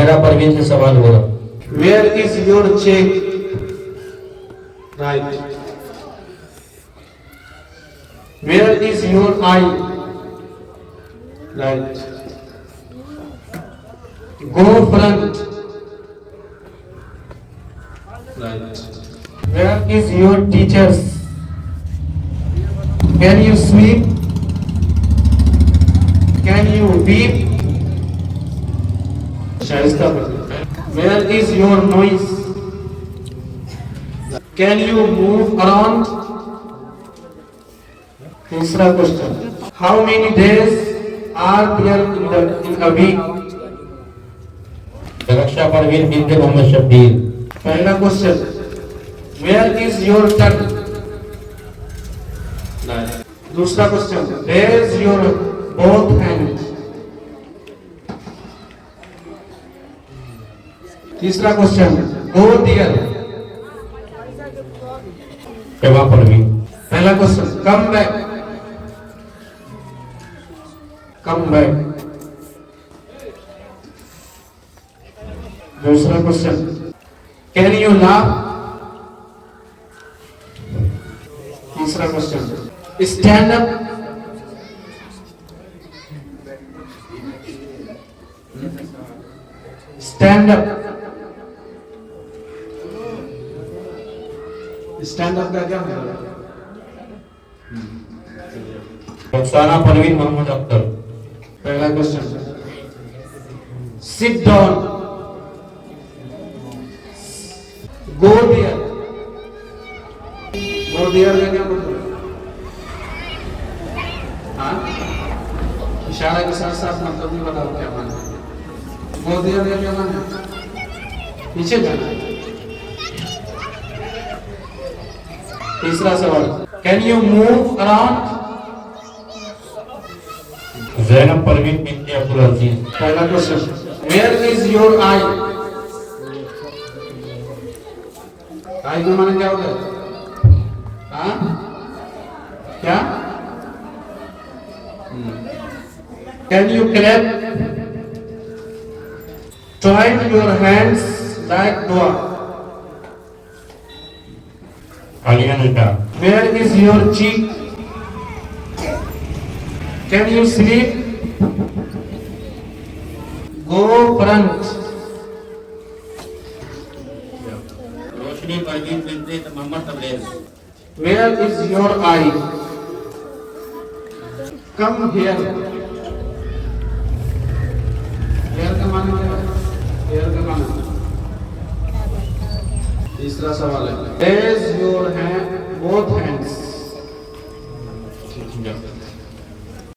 ज़रा परवीन से सवाल हो रहा। Where is your check? Right. Where is your eye? Right. Go front. Right. Where is your teachers? Can you sleep? Can you weep? Shaista पढ़िए। Where is your noise? Can you move around? तीसरा question, how many days are there in a week? रक्षा परवीन बिनते मोहम्मद शब्बीर। पहला question, where is your tongue? दूसरा question, raise your both hands. तीसरा question, go there. जवाब परवीन। पहला question, come back. Come back. दूसरा question, can you laugh? तीसरा question, stand up. Stand up. Stand up का क्या मतलब? रुखसाना परवीन मोहम्मद अख्तर। पहला question, sit down. Go there. Go there का क्या मतलब? हाँ? इशारा के साथ साथ मतलब भी बताओ क्या माना? Go there का क्या माना? पीछे जाना है। तीसरा सवाल, can you move around? Zainab Parveen बिनते Abdul अजीज। पहला question, where is your eye? eye का माना क्या होता है? हाँ? क्या? Can you clap? Join your hands like dua. Alia. Where is your cheek? Can you sleep? Go front. Roshni Parveen बिनते Mohammad Tabrez. Where is your eye? Come here. Here का माना क्या है? Here का माना। तीसरा सवाल है, raise your hand, both hands.